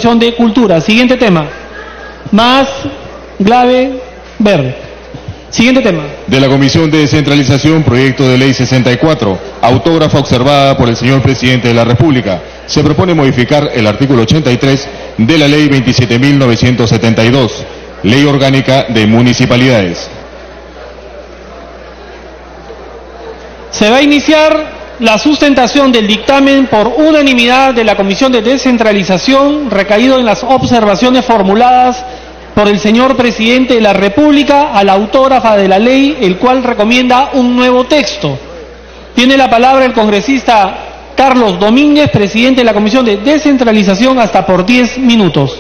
Comisión de Cultura. Siguiente tema. Más grave, verde. Siguiente tema. De la Comisión de Descentralización, proyecto de ley 64, autógrafa observada por el señor Presidente de la República. Se propone modificar el artículo 83 de la ley 27.972, Ley Orgánica de Municipalidades. Se va a iniciar la sustentación del dictamen por unanimidad de la Comisión de Descentralización, recaído en las observaciones formuladas por el señor Presidente de la República a la autógrafa de la ley, el cual recomienda un nuevo texto. Tiene la palabra el congresista Carlos Domínguez, presidente de la Comisión de Descentralización, hasta por 10 minutos.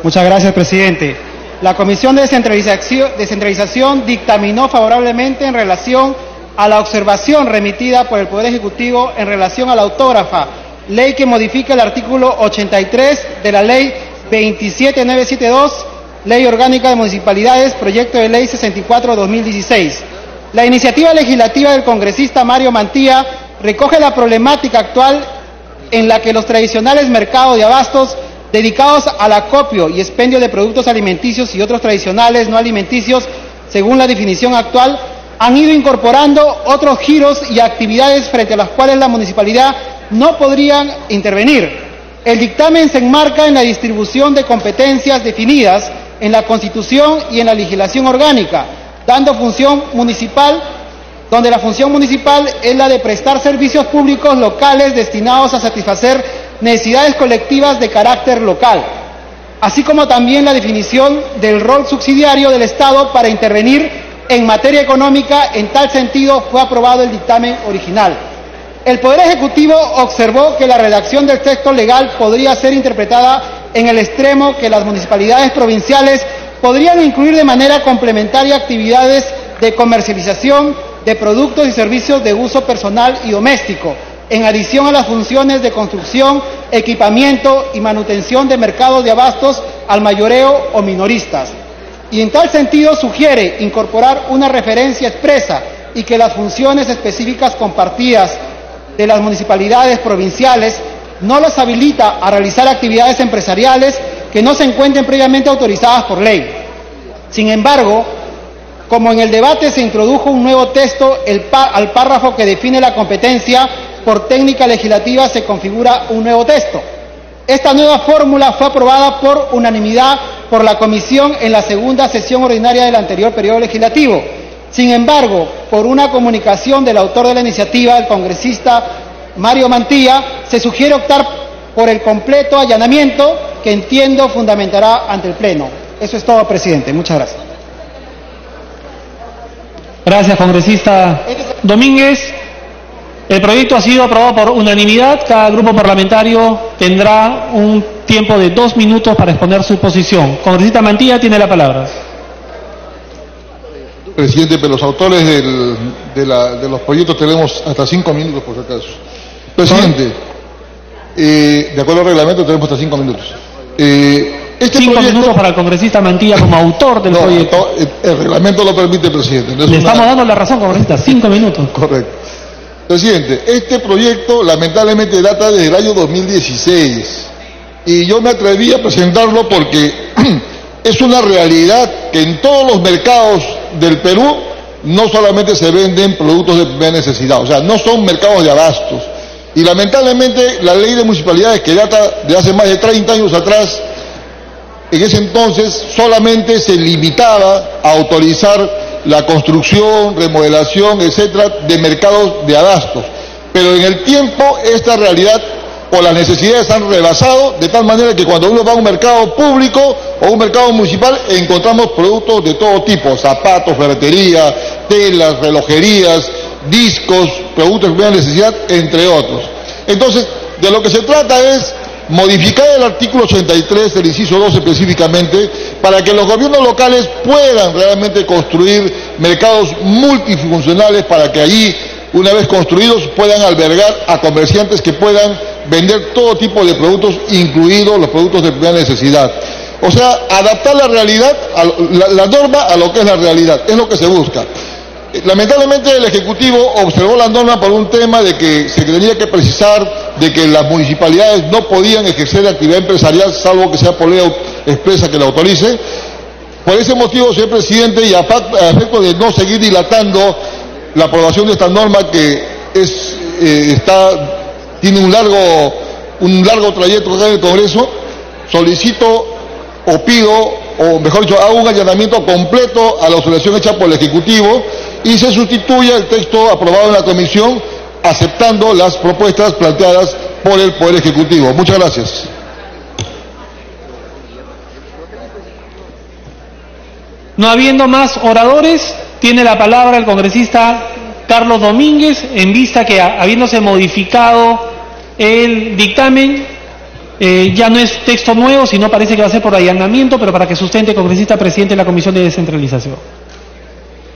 Muchas gracias, presidente. La Comisión de Descentralización dictaminó favorablemente en relación a la observación remitida por el Poder Ejecutivo en relación a la autógrafa, ley que modifica el artículo 83 de la ley 27972, Ley Orgánica de Municipalidades, proyecto de ley 64/2016. La iniciativa legislativa del congresista Mario Mantilla recoge la problemática actual en la que los tradicionales mercados de abastos dedicados al acopio y expendio de productos alimenticios y otros tradicionales no alimenticios, según la definición actual, han ido incorporando otros giros y actividades frente a las cuales la municipalidad no podrían intervenir. El dictamen se enmarca en la distribución de competencias definidas en la Constitución y en la legislación orgánica, donde la función municipal es la de prestar servicios públicos locales destinados a satisfacer necesidades colectivas de carácter local, así como también la definición del rol subsidiario del Estado para intervenir en materia económica. En tal sentido fue aprobado el dictamen original. El Poder Ejecutivo observó que la redacción del texto legal podría ser interpretada en el extremo que las municipalidades provinciales podrían incluir de manera complementaria actividades de comercialización de productos y servicios de uso personal y doméstico, en adición a las funciones de construcción, equipamiento y manutención de mercados de abastos al mayoreo o minoristas. Y en tal sentido sugiere incorporar una referencia expresa y que las funciones específicas compartidas de las municipalidades provinciales no los habilita a realizar actividades empresariales que no se encuentren previamente autorizadas por ley. Sin embargo, como en el debate se introdujo un nuevo texto, al párrafo que define la competencia por técnica legislativa se configura un nuevo texto. Esta nueva fórmula fue aprobada por unanimidad por la Comisión en la segunda sesión ordinaria del anterior periodo legislativo. Sin embargo, por una comunicación del autor de la iniciativa, el congresista Mario Mantilla, se sugiere optar por el completo allanamiento, que entiendo fundamentará ante el Pleno. Eso es todo, presidente. Muchas gracias. Gracias, congresista Domínguez. El proyecto ha sido aprobado por unanimidad. Cada grupo parlamentario tendrá un tiempo de 2 minutos para exponer su posición. Congresista Mantilla tiene la palabra. Presidente, pero los autores de los proyectos tenemos hasta 5 minutos, por si acaso. Presidente, de acuerdo al reglamento tenemos hasta 5 minutos. 5 minutos para el congresista Mantilla como autor del proyecto. El reglamento lo permite, presidente. No es estamos dando la razón, congresista. 5 minutos. Correcto. Presidente, este proyecto lamentablemente data desde el año 2016 y yo me atreví a presentarlo porque es una realidad que en todos los mercados del Perú no solamente se venden productos de primera necesidad, o sea, no son mercados de abastos. Y lamentablemente la ley de municipalidades, que data de hace más de 30 años atrás, en ese entonces solamente se limitaba a autorizar la construcción, remodelación, etcétera, de mercados de abastos. Pero en el tiempo esta realidad o las necesidades han rebasado, de tal manera que cuando uno va a un mercado público o un mercado municipal encontramos productos de todo tipo: zapatos, ferretería, telas, relojerías, discos, productos de primera necesidad, entre otros. Entonces, de lo que se trata es modificar el artículo 83, el inciso 2 específicamente, para que los gobiernos locales puedan realmente construir mercados multifuncionales, para que allí, una vez construidos, puedan albergar a comerciantes que puedan vender todo tipo de productos, incluidos los productos de primera necesidad. O sea, adaptar la realidad, la norma a lo que es la realidad, es lo que se busca. Lamentablemente el Ejecutivo observó la norma por un tema de que se tenía que precisar de que las municipalidades no podían ejercer actividad empresarial salvo que sea por ley expresa que la autorice. Por ese motivo, señor presidente, y a efecto de no seguir dilatando la aprobación de esta norma que tiene un largo trayecto acá en el Congreso, solicito o pido, o mejor dicho, hago un allanamiento completo a la observación hecha por el Ejecutivo y se sustituya el texto aprobado en la Comisión aceptando las propuestas planteadas por el Poder Ejecutivo. Muchas gracias. No habiendo más oradores, tiene la palabra el congresista Carlos Domínguez, en vista que habiéndose modificado el dictamen, ya no es texto nuevo, sino parece que va a ser por allanamiento, pero para que sustente, congresista presidente de la Comisión de Descentralización.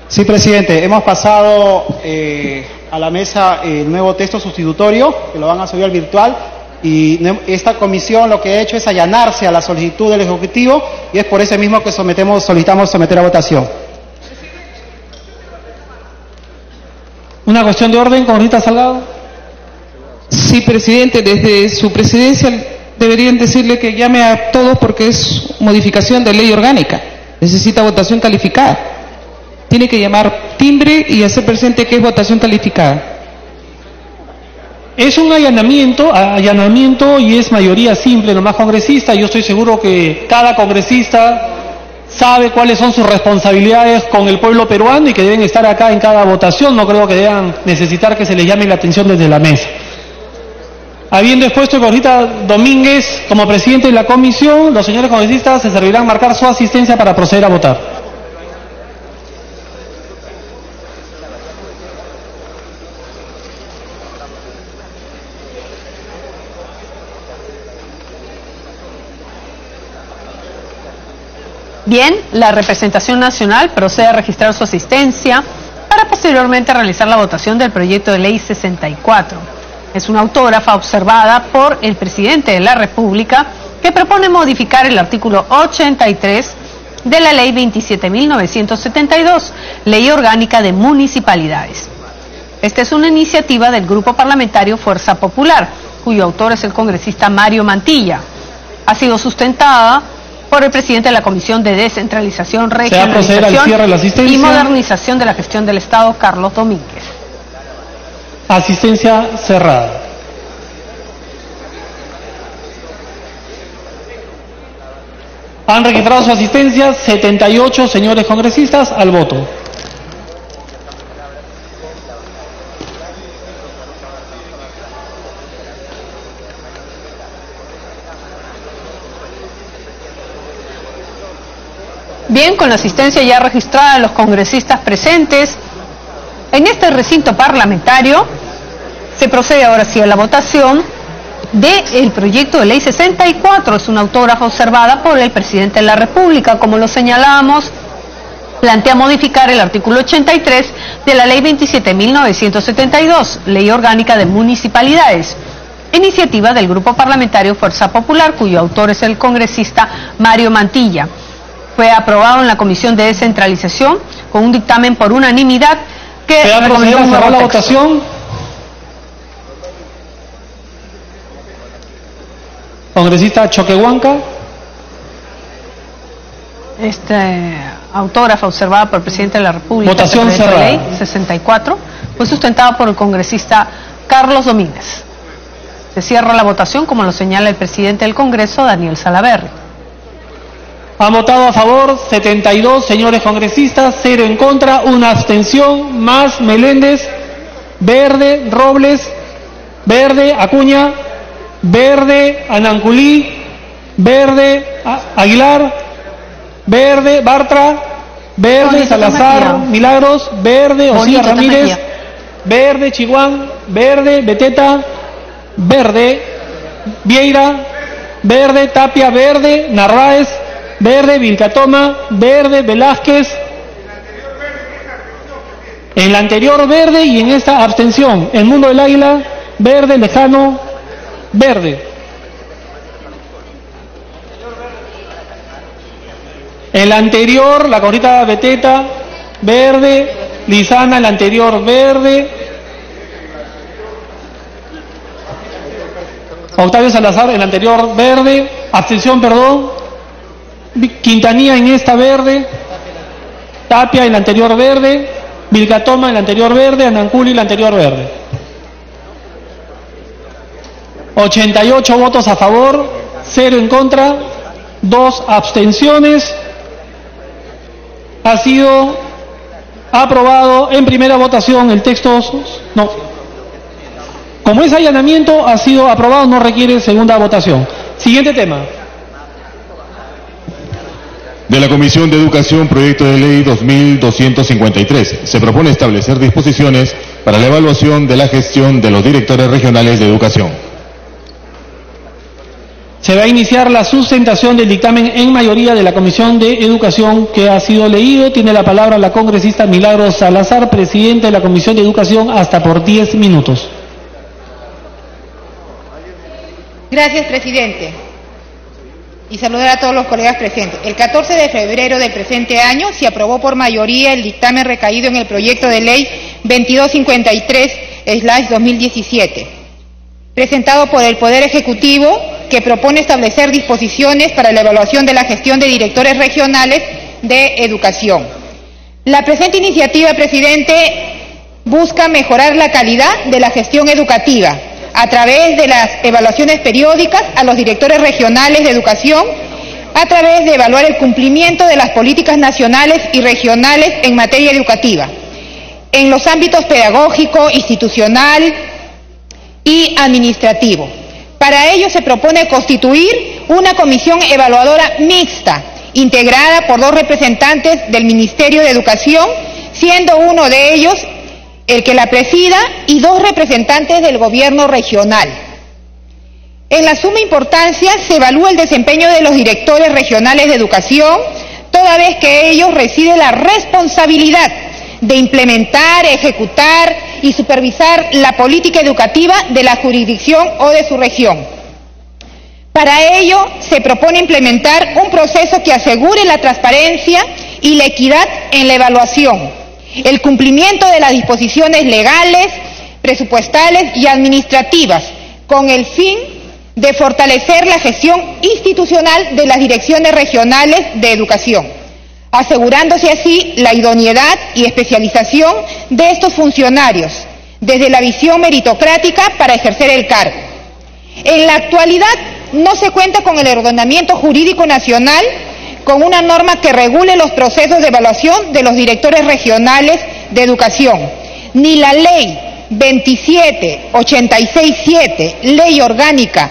Sí, presidente, hemos pasado a la mesa el nuevo texto sustitutorio, que lo van a subir al virtual, y esta comisión lo que ha hecho es allanarse a la solicitud del Ejecutivo, y es por ese mismo que solicitamos someter a votación. Una cuestión de orden, congresista Salgado. Sí, presidente, desde su presidencia deberían decirle que llame a todos porque es modificación de ley orgánica, necesita votación calificada. Tiene que llamar timbre y hacer presente que es votación calificada. Es un allanamiento y es mayoría simple, nomás congresista. Yo estoy seguro que cada congresista sabe cuáles son sus responsabilidades con el pueblo peruano y que deben estar acá en cada votación. No creo que deban necesitar que se les llame la atención desde la mesa. Habiendo expuesto el congresista Domínguez como presidente de la comisión, los señores congresistas se servirán marcar su asistencia para proceder a votar. Bien, la representación nacional procede a registrar su asistencia para posteriormente realizar la votación del proyecto de ley 64. Es una autógrafa observada por el presidente de la República que propone modificar el artículo 83 de la ley 27.972, Ley Orgánica de Municipalidades. Esta es una iniciativa del Grupo Parlamentario Fuerza Popular, cuyo autor es el congresista Mario Mantilla. Ha sido sustentada por el presidente de la Comisión de Descentralización, Regionalización y Modernización de la Gestión del Estado, Carlos Domínguez. Asistencia cerrada. Han registrado su asistencia 78 señores congresistas al voto. Bien, con la asistencia ya registrada de los congresistas presentes en este recinto parlamentario, se procede ahora sí a la votación del proyecto de ley 64. Es una autógrafa observada por el presidente de la República. Como lo señalamos, plantea modificar el artículo 83 de la ley 27.972, Ley Orgánica de Municipalidades. Iniciativa del Grupo Parlamentario Fuerza Popular, cuyo autor es el congresista Mario Mantilla. Fue aprobado en la Comisión de Descentralización con un dictamen por unanimidad que recomendó un nuevo la texto. votación. Congresista Choquehuanca. Autógrafa observada por el presidente de la República. Votación cerrada. Ley 64 fue sustentada por el congresista Carlos Domínguez. Se cierra la votación, como lo señala el presidente del Congreso, Daniel Salaverry. Han votado a favor 72 señores congresistas, 0 en contra, 1 abstención, más Meléndez, Verde, Robles, Verde, Acuña, Verde, Ananculí, Verde, Aguilar, Verde, Bartra, Verde, Salazar, Milagros, Verde, Osía Ramírez, Verde, Chihuán, Verde, Beteta, Verde, Vieira, Verde, Tapia, Verde, Narváez, Verde, Vilcatoma, Verde, Velázquez, en la anterior Verde y en esta abstención. El Mundo del Águila, Verde, Lejano, Verde. En la anterior, la congresista Beteta, Verde, Lizana, el anterior Verde. Octavio Salazar, el anterior verde. Abstención, perdón. Quintanilla en esta verde. Tapia, el anterior verde. Vilcatoma, el anterior verde. Ananculi, el anterior verde. 88 votos a favor, 0 en contra, 2 abstenciones. Ha sido aprobado en primera votación el texto. No. Como es allanamiento, ha sido aprobado, no requiere segunda votación. Siguiente tema. De la Comisión de Educación, proyecto de ley 2253. Se propone establecer disposiciones para la evaluación de la gestión de los directores regionales de educación. Se va a iniciar la sustentación del dictamen en mayoría de la Comisión de Educación que ha sido leído. Tiene la palabra la congresista Milagros Salazar, presidenta de la Comisión de Educación, hasta por 10 minutos. Gracias, presidente. Y saludar a todos los colegas presentes. El 14 de febrero del presente año se aprobó por mayoría el dictamen recaído en el proyecto de ley 2253/2017, presentado por el Poder Ejecutivo, que propone establecer disposiciones para la evaluación de la gestión de directores regionales de educación. La presente iniciativa, presidente, busca mejorar la calidad de la gestión educativa a través de las evaluaciones periódicas a los directores regionales de educación, a través de evaluar el cumplimiento de las políticas nacionales y regionales en materia educativa, en los ámbitos pedagógico, institucional y administrativo. Para ello se propone constituir una comisión evaluadora mixta, integrada por 2 representantes del Ministerio de Educación, siendo uno de ellos el que la presida, y 2 representantes del gobierno regional. En la suma importancia se evalúa el desempeño de los directores regionales de educación, toda vez que ellos reside la responsabilidad de implementar, ejecutar y supervisar la política educativa de la jurisdicción o de su región. Para ello se propone implementar un proceso que asegure la transparencia y la equidad en la evaluación, el cumplimiento de las disposiciones legales, presupuestales y administrativas, con el fin de fortalecer la gestión institucional de las direcciones regionales de educación, asegurándose así la idoneidad y especialización de estos funcionarios, desde la visión meritocrática para ejercer el cargo. En la actualidad no se cuenta con el ordenamiento jurídico nacional con una norma que regule los procesos de evaluación de los directores regionales de educación, ni la ley 27867, ley orgánica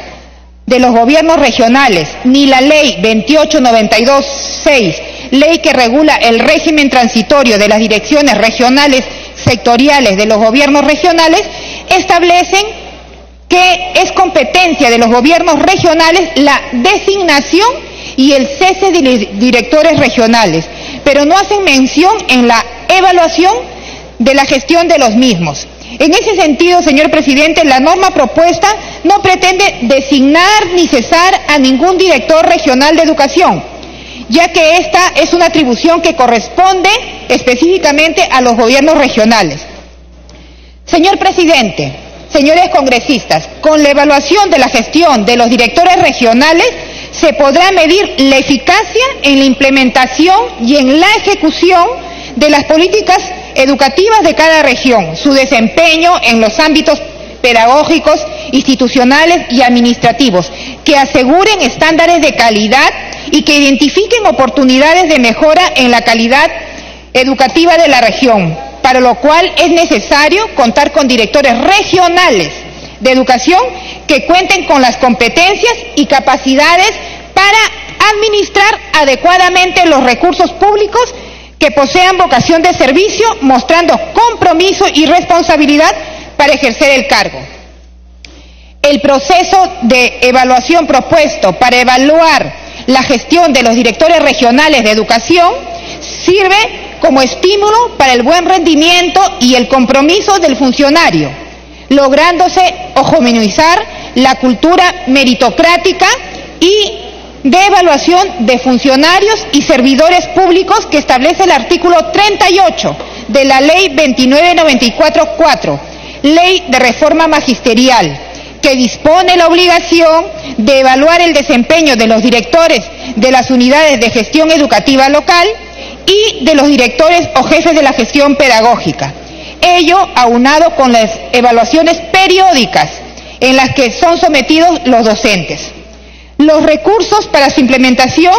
de los gobiernos regionales, ni la ley 28926, ley que regula el régimen transitorio de las direcciones regionales sectoriales de los gobiernos regionales, establecen que es competencia de los gobiernos regionales la designación y el cese de directores regionales, pero no hacen mención en la evaluación de la gestión de los mismos. En ese sentido, señor presidente, la norma propuesta no pretende designar ni cesar a ningún director regional de educación, ya que esta es una atribución que corresponde específicamente a los gobiernos regionales. Señor presidente, señores congresistas, con la evaluación de la gestión de los directores regionales se podrá medir la eficacia en la implementación y en la ejecución de las políticas educativas de cada región, su desempeño en los ámbitos pedagógicos, institucionales y administrativos, que aseguren estándares de calidad y que identifiquen oportunidades de mejora en la calidad educativa de la región, para lo cual es necesario contar con directores regionales de educación que cuenten con las competencias y capacidades para administrar adecuadamente los recursos públicos, que posean vocación de servicio, mostrando compromiso y responsabilidad para ejercer el cargo. El proceso de evaluación propuesto para evaluar la gestión de los directores regionales de educación sirve como estímulo para el buen rendimiento y el compromiso del funcionario, lográndose homogeneizar la cultura meritocrática y de evaluación de funcionarios y servidores públicos que establece el artículo 38 de la Ley 2994-4, Ley de Reforma Magisterial, que dispone la obligación de evaluar el desempeño de los directores de las unidades de gestión educativa local y de los directores o jefes de la gestión pedagógica. Ello aunado con las evaluaciones periódicas en las que son sometidos los docentes. Los recursos para su implementación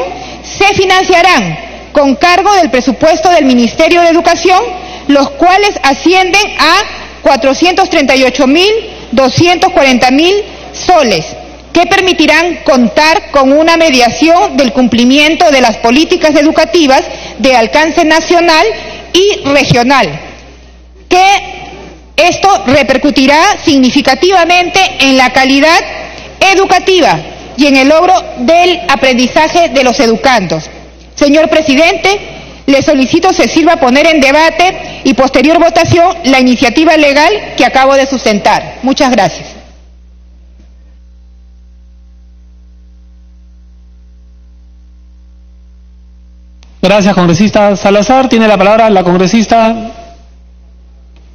se financiarán con cargo del presupuesto del Ministerio de Educación, los cuales ascienden a 438.240.000 soles, que permitirán contar con una mediación del cumplimiento de las políticas educativas de alcance nacional y regional, que esto repercutirá significativamente en la calidad educativa y en el logro del aprendizaje de los educandos. Señor presidente, le solicito se sirva poner en debate y posterior votación la iniciativa legal que acabo de sustentar. Muchas gracias. Gracias, congresista Salazar. Tiene la palabra la congresista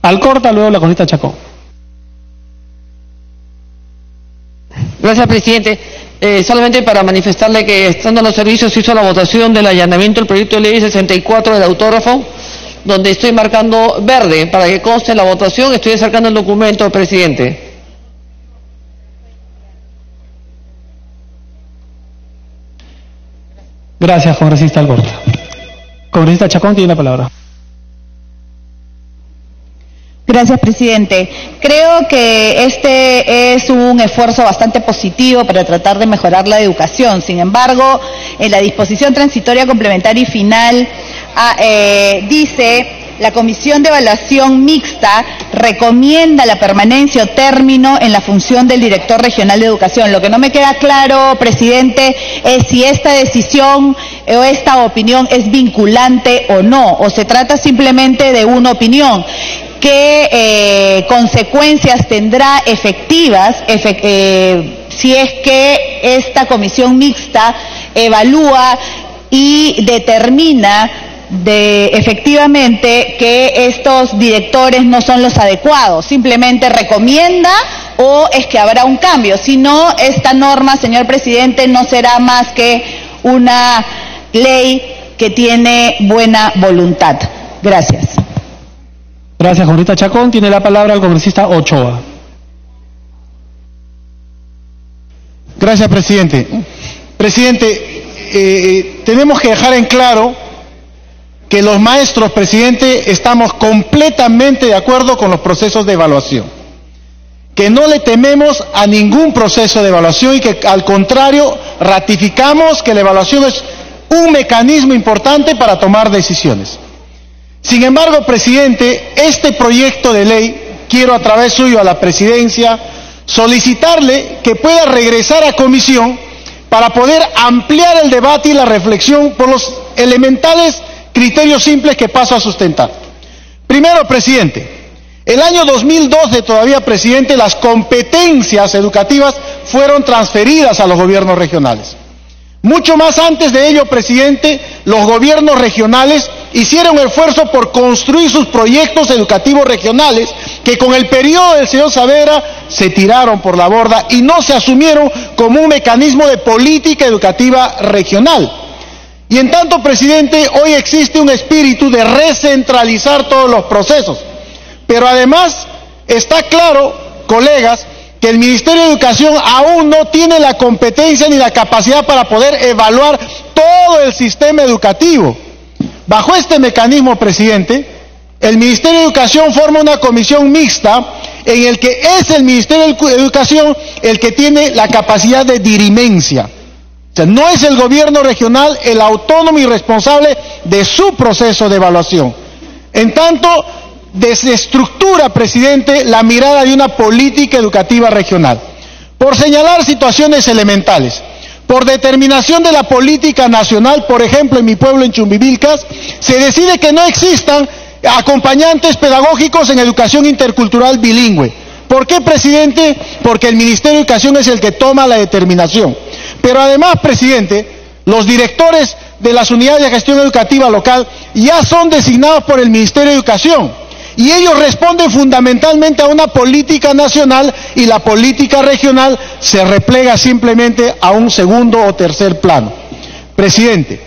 Alcorta, luego la congresista Chacón. Gracias, presidente. Solamente para manifestarle que, estando en los servicios, hizo la votación del allanamiento del proyecto de ley 64 del autógrafo, donde estoy marcando verde para que conste la votación. Estoy acercando el documento, presidente. Gracias, congresista Alcorta. Congresista Chacón tiene la palabra. Gracias, presidente. Creo que este es un esfuerzo bastante positivo para tratar de mejorar la educación. Sin embargo, en la disposición transitoria complementaria y final dice: la Comisión de Evaluación Mixta recomienda la permanencia o término en la función del director regional de educación. Lo que no me queda claro, presidente, es si esta decisión o esta opinión es vinculante o no, o se trata simplemente de una opinión. ¿Qué consecuencias tendrá efectivas si es que esta comisión mixta evalúa y determina efectivamente que estos directores no son los adecuados? ¿Simplemente recomienda o es que habrá un cambio? Si no, esta norma, señor presidente, no será más que una ley que tiene buena voluntad. Gracias. Gracias, congresista Chacón. Tiene la palabra el congresista Ochoa. Gracias, presidente. Presidente, tenemos que dejar en claro que los maestros, presidente, estamos completamente de acuerdo con los procesos de evaluación, que no le tememos a ningún proceso de evaluación y que al contrario ratificamos que la evaluación es un mecanismo importante para tomar decisiones. Sin embargo, presidente, este proyecto de ley, quiero a través suyo a la presidencia solicitarle que pueda regresar a comisión para poder ampliar el debate y la reflexión por los elementales criterios simples que paso a sustentar. Primero, presidente, el año 2012 todavía, presidente, las competencias educativas fueron transferidas a los gobiernos regionales. Mucho más antes de ello, presidente, los gobiernos regionales hicieron esfuerzo por construir sus proyectos educativos regionales que con el periodo del señor Saavedra se tiraron por la borda y no se asumieron como un mecanismo de política educativa regional. Y en tanto, presidente, hoy existe un espíritu de recentralizar todos los procesos. Pero además está claro, colegas, que el Ministerio de Educación aún no tiene la competencia ni la capacidad para poder evaluar todo el sistema educativo. Bajo este mecanismo, presidente, el Ministerio de Educación forma una comisión mixta en el que es el Ministerio de Educación el que tiene la capacidad de dirimencia. O sea, no es el gobierno regional el autónomo y responsable de su proceso de evaluación. En tanto, desestructura, presidente, la mirada de una política educativa regional. Por señalar situaciones elementales, por determinación de la política nacional, por ejemplo, en mi pueblo, en Chumbivilcas, se decide que no existan acompañantes pedagógicos en educación intercultural bilingüe. ¿Por qué, presidente? Porque el Ministerio de Educación es el que toma la determinación. Pero además, presidente, los directores de las unidades de gestión educativa local ya son designados por el Ministerio de Educación. y ellos responden fundamentalmente a una política nacional y la política regional se replega simplemente a un segundo o tercer plano. Presidente,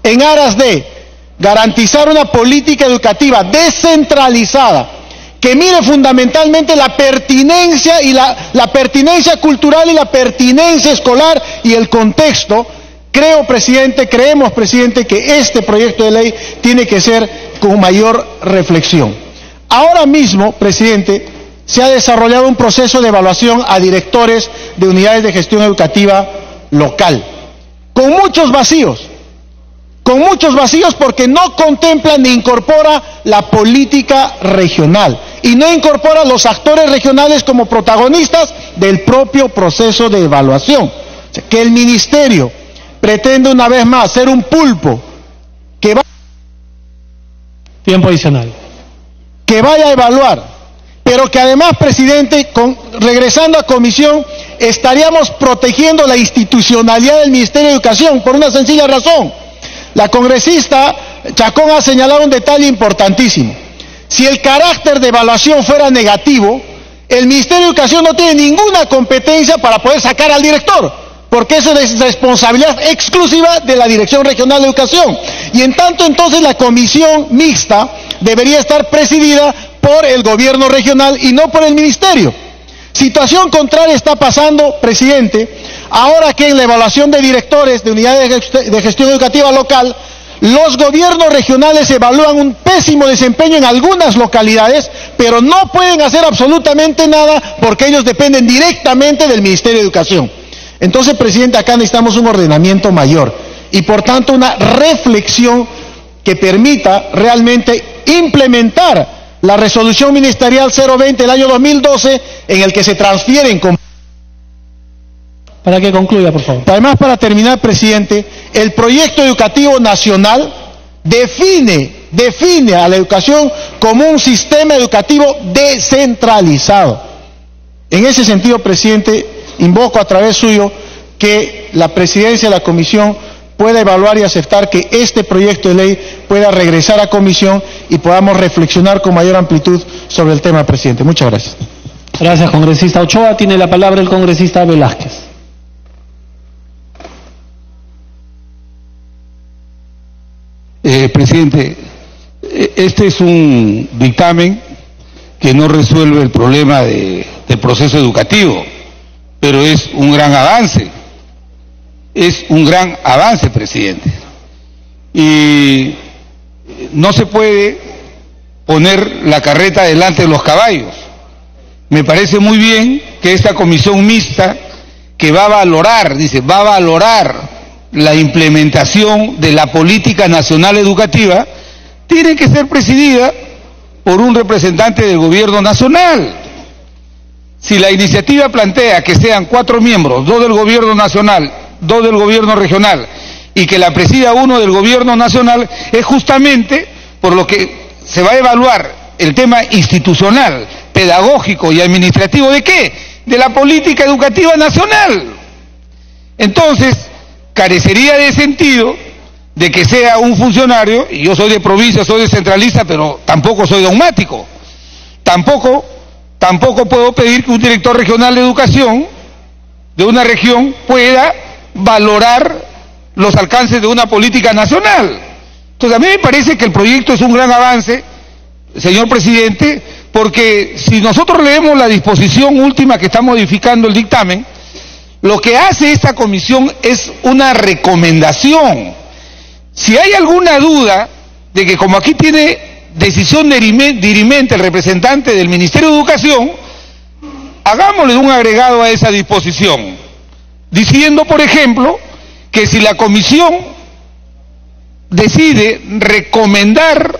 en aras de garantizar una política educativa descentralizada que mire fundamentalmente la pertinencia y la pertinencia cultural y la pertinencia escolar y el contexto, creemos, presidente, que este proyecto de ley tiene que ser con mayor reflexión. Ahora mismo, presidente, se ha desarrollado un proceso de evaluación a directores de unidades de gestión educativa local, con muchos vacíos porque no contempla ni incorpora la política regional y no incorpora a los actores regionales como protagonistas del propio proceso de evaluación. O sea, que el ministerio pretende una vez más ser un pulpo que va... Tiempo adicional. Que vaya a evaluar, pero que además, presidente, regresando a comisión, estaríamos protegiendo la institucionalidad del Ministerio de Educación por una sencilla razón. La congresista Chacón ha señalado un detalle importantísimo. Si el carácter de evaluación fuera negativo, el Ministerio de Educación no tiene ninguna competencia para poder sacar al director, porque eso es responsabilidad exclusiva de la Dirección Regional de Educación. Y en tanto, entonces, la comisión mixta debería estar presidida por el gobierno regional y no por el ministerio. Situación contraria está pasando, presidente, ahora que en la evaluación de directores de unidades de gestión educativa local, los gobiernos regionales evalúan un pésimo desempeño en algunas localidades, pero no pueden hacer absolutamente nada porque ellos dependen directamente del Ministerio de Educación. Entonces, presidente, acá necesitamos un ordenamiento mayor y por tanto una reflexión que permita realmente implementar la resolución ministerial 020 del año 2012 en el que se transfieren... Para que concluya, por favor. Además, para terminar, presidente, el proyecto educativo nacional define a la educación como un sistema educativo descentralizado. En ese sentido, presidente, invoco a través suyo que la presidencia de la comisión pueda evaluar y aceptar que este proyecto de ley pueda regresar a comisión y podamos reflexionar con mayor amplitud sobre el tema, presidente. Muchas gracias. Gracias, congresista Ochoa. Tiene la palabra el congresista Velázquez. Presidente, este es un dictamen que no resuelve el problema del proceso educativo, pero es un gran avance. Es un gran avance, presidente. Y no se puede poner la carreta delante de los caballos. Me parece muy bien que esta comisión mixta que va a valorar, va a valorar la implementación de la política nacional educativa, tiene que ser presidida por un representante del gobierno nacional. Si la iniciativa plantea que sean 4 miembros, 2 del gobierno nacional, 2 del gobierno regional, y que la presida uno del gobierno nacional, es justamente por lo que se va a evaluar el tema institucional, pedagógico y administrativo ¿de qué? De la política educativa nacional. Entonces, carecería de sentido de que sea un funcionario, y yo soy de provincia, soy descentralista, pero tampoco soy dogmático, tampoco puedo pedir que un director regional de educación de una región pueda valorar los alcances de una política nacional. Entonces, a mí me parece que el proyecto es un gran avance, señor presidente, porque si nosotros leemos la disposición última que está modificando el dictamen, lo que hace esta comisión es una recomendación. Si hay alguna duda de que como aquí tiene decisión dirimente el representante del Ministerio de Educación, hagámosle un agregado a esa disposición, diciendo, por ejemplo, que si la comisión decide recomendar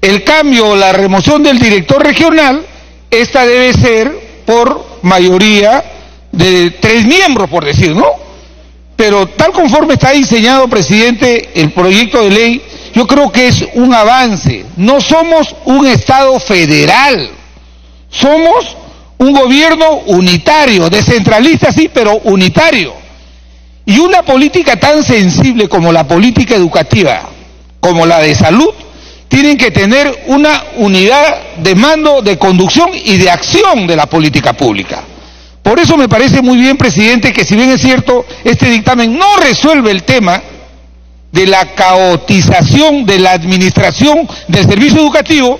el cambio o la remoción del director regional, esta debe ser por mayoría de 3 miembros, por decir, ¿no? Pero tal conforme está diseñado, presidente, el proyecto de ley, yo creo que es un avance. No somos un Estado federal, somos un gobierno unitario, descentralista sí, pero unitario. Y una política tan sensible como la política educativa, como la de salud, tienen que tener una unidad de mando, de conducción y de acción de la política pública. Por eso me parece muy bien, presidente, que si bien es cierto, este dictamen no resuelve el tema de la caotización de la administración del servicio educativo,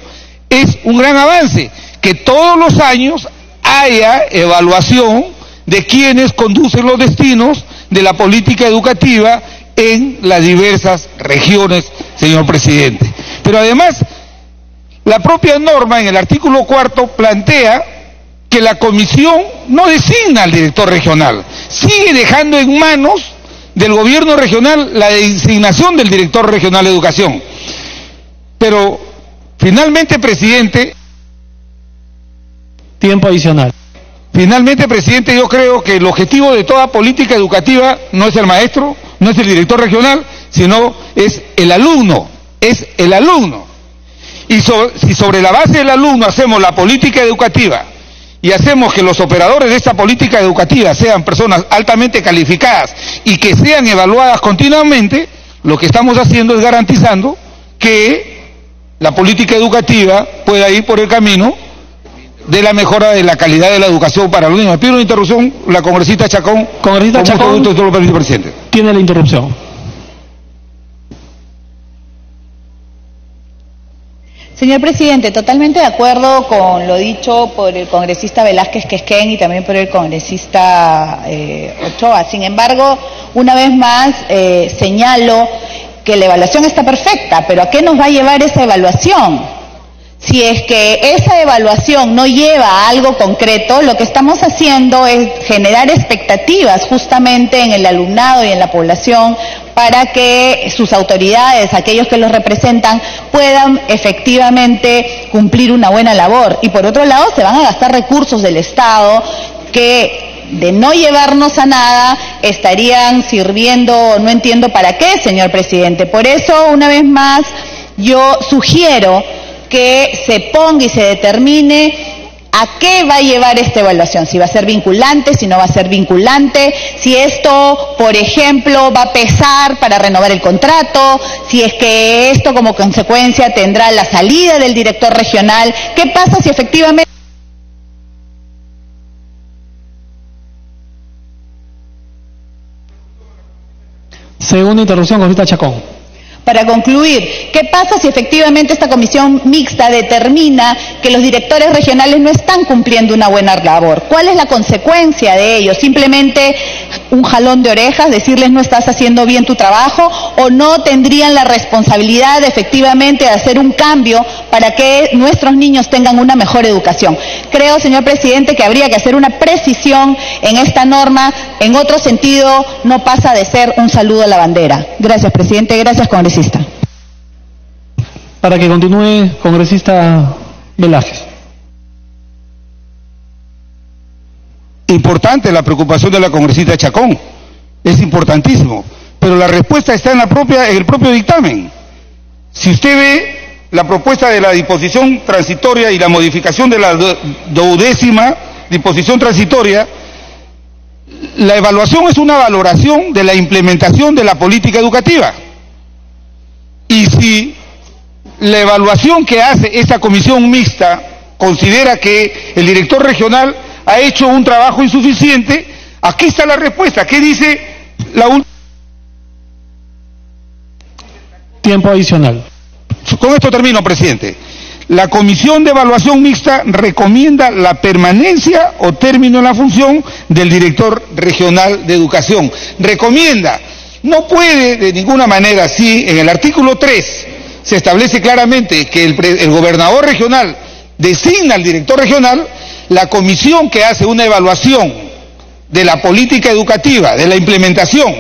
es un gran avance, que todos los años haya evaluación de quienes conducen los destinos de la política educativa en las diversas regiones, señor presidente. Pero además, la propia norma en el artículo 4 plantea que la comisión no designa al director regional, sigue dejando en manos del gobierno regional la designación del director regional de educación. Pero finalmente, presidente, tiempo adicional. Finalmente, presidente, yo creo que el objetivo de toda política educativa no es el maestro, no es el director regional, sino es el alumno, Y si sobre la base del alumno hacemos la política educativa y hacemos que los operadores de esta política educativa sean personas altamente calificadas y que sean evaluadas continuamente, lo que estamos haciendo es garantizando que la política educativa pueda ir por el camino de la mejora de la calidad de la educación para los niños. Me pido una interrupción, la congresista Chacón. Congresista Chacón, presidente. Tiene la interrupción. Señor presidente, totalmente de acuerdo con lo dicho por el congresista Velázquez Quesquén y también por el congresista Ochoa. Sin embargo, una vez más señalo que la evaluación está perfecta, pero ¿a qué nos va a llevar esa evaluación? Si es que esa evaluación no lleva a algo concreto, lo que estamos haciendo es generar expectativas justamente en el alumnado y en la población para que sus autoridades, aquellos que los representan, puedan efectivamente cumplir una buena labor. Y por otro lado, se van a gastar recursos del Estado que, de no llevarnos a nada, estarían sirviendo, no entiendo para qué, señor presidente. Por eso, una vez más, yo sugiero que se ponga y se determine a qué va a llevar esta evaluación, si va a ser vinculante, si no va a ser vinculante, si esto, por ejemplo, va a pesar para renovar el contrato, si es que esto como consecuencia tendrá la salida del director regional, qué pasa si efectivamente... Segunda interrupción, congresista Chacón. Para concluir, ¿qué pasa si efectivamente esta comisión mixta determina que los directores regionales no están cumpliendo una buena labor? ¿Cuál es la consecuencia de ello? ¿Simplemente un jalón de orejas, decirles no estás haciendo bien tu trabajo, o no tendrían la responsabilidad efectivamente de hacer un cambio para que nuestros niños tengan una mejor educación? Creo, señor presidente, que habría que hacer una precisión en esta norma. En otro sentido, no pasa de ser un saludo a la bandera. Gracias, presidente. Gracias, congresista. Para que continúe, congresista Velázquez. Importante la preocupación de la congresista Chacón, es importantísimo, pero la respuesta está en el propio dictamen. Si usted ve la propuesta de la disposición transitoria y la modificación de la 12ª disposición transitoria, la evaluación es una valoración de la implementación de la política educativa. Y si la evaluación que hace esta comisión mixta considera que el director regional ha hecho un trabajo insuficiente, aquí está la respuesta. ¿Qué dice la última? Tiempo adicional. Con esto termino, presidente. La comisión de evaluación mixta recomienda la permanencia o término en la función del director regional de educación. Recomienda. No puede de ninguna manera, si en el artículo 3 se establece claramente que el gobernador regional designa al director regional, la comisión que hace una evaluación de la política educativa, de la implementación,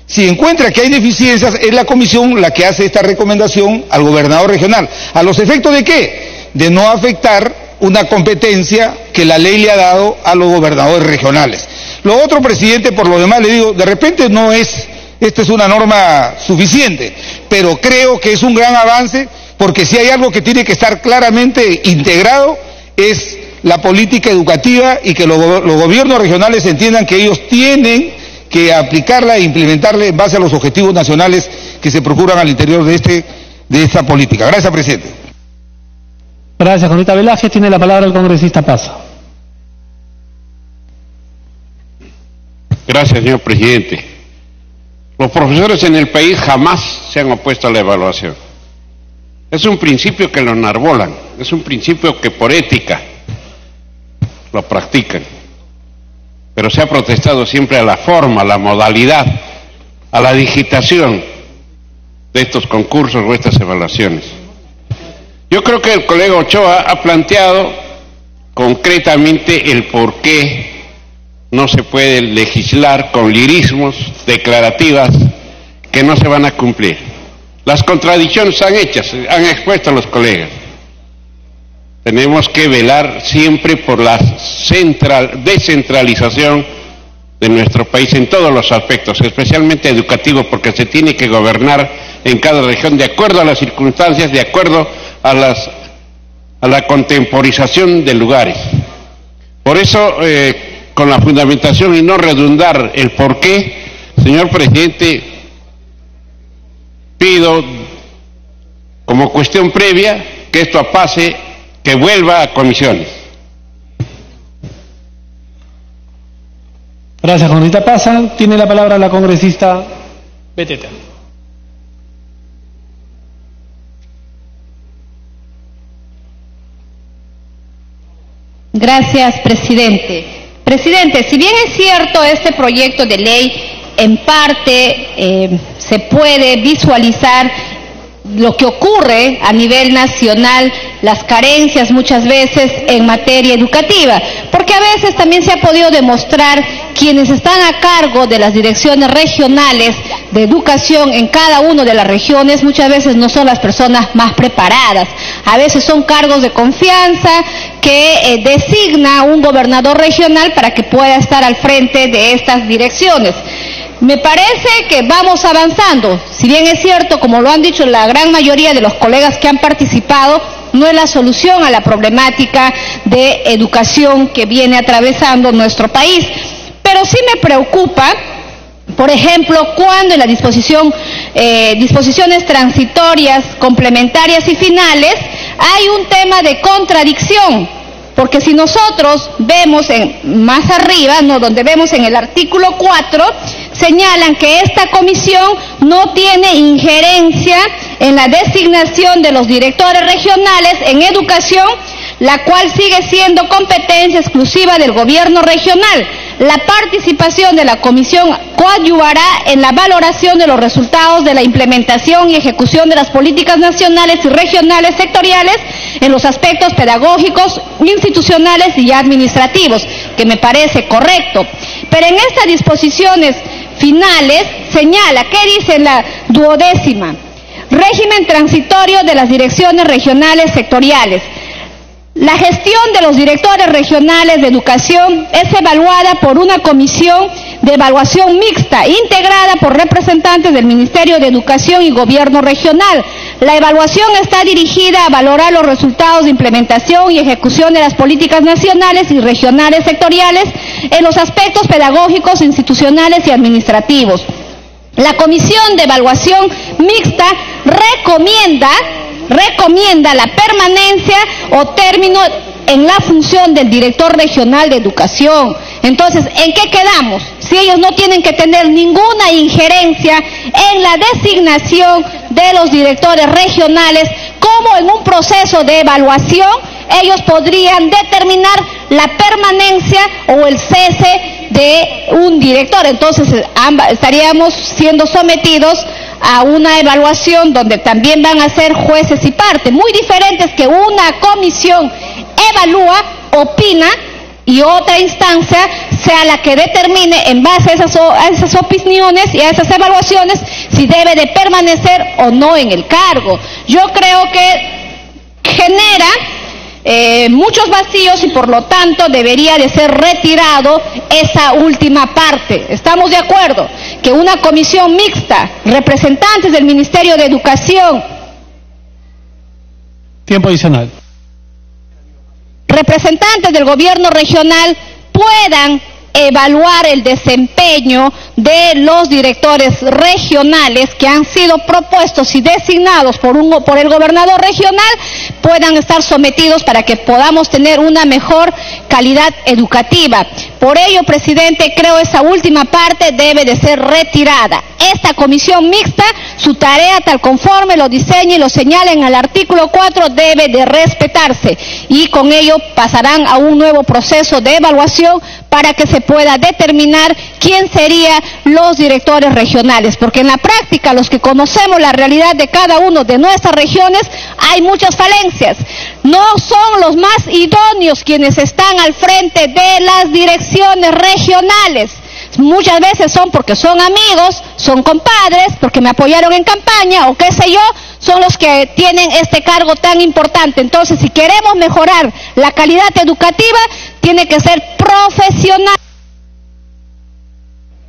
si encuentra que hay deficiencias, es la comisión la que hace esta recomendación al gobernador regional. ¿A los efectos de qué? De no afectar una competencia que la ley le ha dado a los gobernadores regionales. Lo otro, presidente, por lo demás le digo, de repente no es... Esta es una norma suficiente, pero creo que es un gran avance, porque si hay algo que tiene que estar claramente integrado es la política educativa, y que los gobiernos regionales entiendan que ellos tienen que aplicarla e implementarla en base a los objetivos nacionales que se procuran al interior de este de esta política. Gracias, presidente. Gracias, congresista Velázquez. Tiene la palabra el congresista Pasa. Gracias, señor presidente. Los profesores en el país jamás se han opuesto a la evaluación. Es un principio que lo enarbolan, es un principio que por ética lo practican. Pero se ha protestado siempre a la forma, a la modalidad, a la digitación de estos concursos o estas evaluaciones. Yo creo que el colega Ochoa ha planteado concretamente el por qué no se puede legislar con lirismos, declarativas que no se van a cumplir. Las contradicciones han han expuesto a los colegas. Tenemos que velar siempre por la descentralización de nuestro país en todos los aspectos, especialmente educativos, porque se tiene que gobernar en cada región de acuerdo a las circunstancias, de acuerdo a la contemporización de lugares. Por eso, con la fundamentación y no redundar el por qué, señor presidente, pido como cuestión previa que esto pase, que vuelva a comisiones. Gracias, congresista Pasa. Tiene la palabra la congresista Beteta. Gracias, presidente. Presidente, si bien es cierto este proyecto de ley en parte se puede visualizar lo que ocurre a nivel nacional, las carencias muchas veces en materia educativa, porque a veces también se ha podido demostrar quienes están a cargo de las direcciones regionales de educación en cada una de las regiones muchas veces no son las personas más preparadas, a veces son cargos de confianza que designa un gobernador regional para que pueda estar al frente de estas direcciones. Me parece que vamos avanzando, si bien es cierto, como lo han dicho la gran mayoría de los colegas que han participado, no es la solución a la problemática de educación que viene atravesando nuestro país. Pero sí me preocupa, por ejemplo, cuando en la disposiciones transitorias, complementarias y finales hay un tema de contradicción. Porque si nosotros vemos más arriba, donde vemos en el artículo 4, señalan que esta comisión no tiene injerencia en la designación de los directores regionales en educación, la cual sigue siendo competencia exclusiva del gobierno regional. La participación de la comisión coadyuvará en la valoración de los resultados de la implementación y ejecución de las políticas nacionales y regionales sectoriales en los aspectos pedagógicos, institucionales y administrativos, que me parece correcto. Pero en estas disposiciones finales señala, ¿qué dice la 12ª? Régimen transitorio de las direcciones regionales sectoriales. La gestión de los directores regionales de educación es evaluada por una comisión de evaluación mixta, integrada por representantes del Ministerio de Educación y Gobierno Regional. La evaluación está dirigida a valorar los resultados de implementación y ejecución de las políticas nacionales y regionales sectoriales en los aspectos pedagógicos, institucionales y administrativos. La comisión de evaluación mixta recomienda la permanencia o término en la función del director regional de educación. Entonces, ¿en qué quedamos? Si ellos no tienen que tener ninguna injerencia en la designación de los directores regionales, ¿cómo en un proceso de evaluación ellos podrían determinar la permanencia o el cese de un director? Entonces, estaríamos siendo sometidos a una evaluación donde también van a ser jueces y parte, muy diferentes, que una comisión evalúa, opina y otra instancia sea la que determine en base a esas opiniones y a esas evaluaciones si debe de permanecer o no en el cargo. Yo creo que genera muchos vacíos y por lo tanto debería de ser retirado esa última parte. Estamos de acuerdo que una comisión mixta, representantes del Ministerio de Educación, tiempo adicional, representantes del gobierno regional puedan evaluar el desempeño de los directores regionales que han sido propuestos y designados por el gobernador regional puedan estar sometidos para que podamos tener una mejor calidad educativa. Por ello, presidente, creo esa última parte debe de ser retirada. Esta comisión mixta, su tarea tal conforme lo diseña y lo señala en el artículo 4, debe de respetarse y con ello pasarán a un nuevo proceso de evaluación para que se pueda determinar quién serían los directores regionales, porque en la práctica los que conocemos la realidad de cada uno de nuestras regiones hay muchas falencias. No son los más idóneos quienes están al frente de las direcciones regionales. Muchas veces son porque son amigos, son compadres, porque me apoyaron en campaña o qué sé yo, son los que tienen este cargo tan importante. Entonces, si queremos mejorar la calidad educativa, tiene que ser profesional.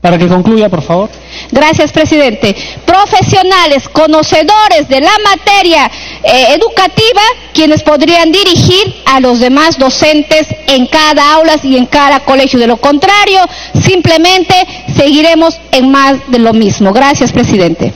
Para que concluya, por favor. Gracias, presidente. Profesionales, conocedores de la materia educativa, quienes podrían dirigir a los demás docentes en cada aula y en cada colegio. De lo contrario, simplemente seguiremos en más de lo mismo. Gracias, presidente.